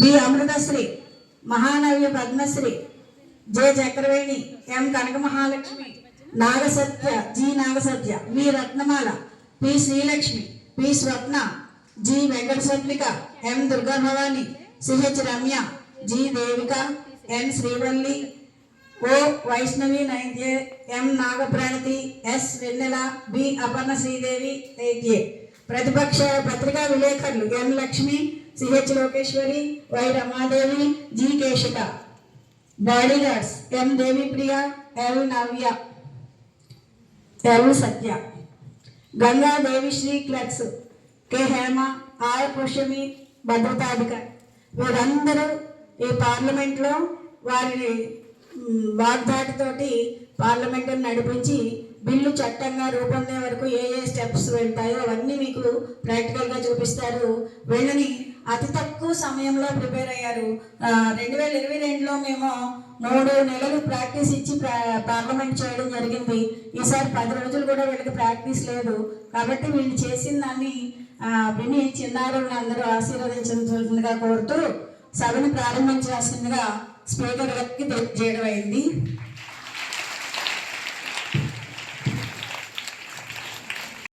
B Amruthasri, Mahanavya Padmasri, J Chakraveni, M Kanaka Mahalakshmi, Nagasatya, G Nagasatya, V Ratnamala, P Srilakshmi, P Swapna, G Venkata Swapnika, M Durga Bhavani, CH Ramya, G Devika, N Srivalli, O Vaishnavi 9A, M Nagapranathi, S Vennela, B Aparna Sridevi 8A. ప్రతిపక్ష పత్రికా విలేకరులు N Lakshmi, CH Lokeswari, Y Ramadevi, G Kesika. Bodyguards M Devipriya, L Navya, L Satya. Ganga Devisri clerks K Hema, R Pushyami భద్రతాధికారి. వీరందరూ ఈ పార్లమెంట్లో వారి వాగ్దాటితోటి పార్లమెంటును నడిపించి bill చట్టంగా రూపొందే వరకు ఏ స్టెప్స్ వెళ్తాయో అవన్నీ మీకు ప్రాక్టికల్గా చూపిస్తారు. వీళ్ళని అతి తక్కువ సమయంలో ప్రిపేర్ అయ్యారు. 2022లో మేము 3 నెలలు ప్రాక్టీస్ ఇచ్చి పార్లమెంట్ చేయడం జరిగింది. ఈసారి 10 రోజులు కూడా వీళ్ళకి ప్రాక్టీస్ లేదు. కాబట్టి వీళ్ళు చేసిన దాన్ని విని చిన్నారులను అందరూ ఆశీర్వదించాల్సిందిగా కోరుతూ సభను ప్రారంభించాల్సిందిగా స్పీకర్ గారికి తెలియజేయడం అయింది.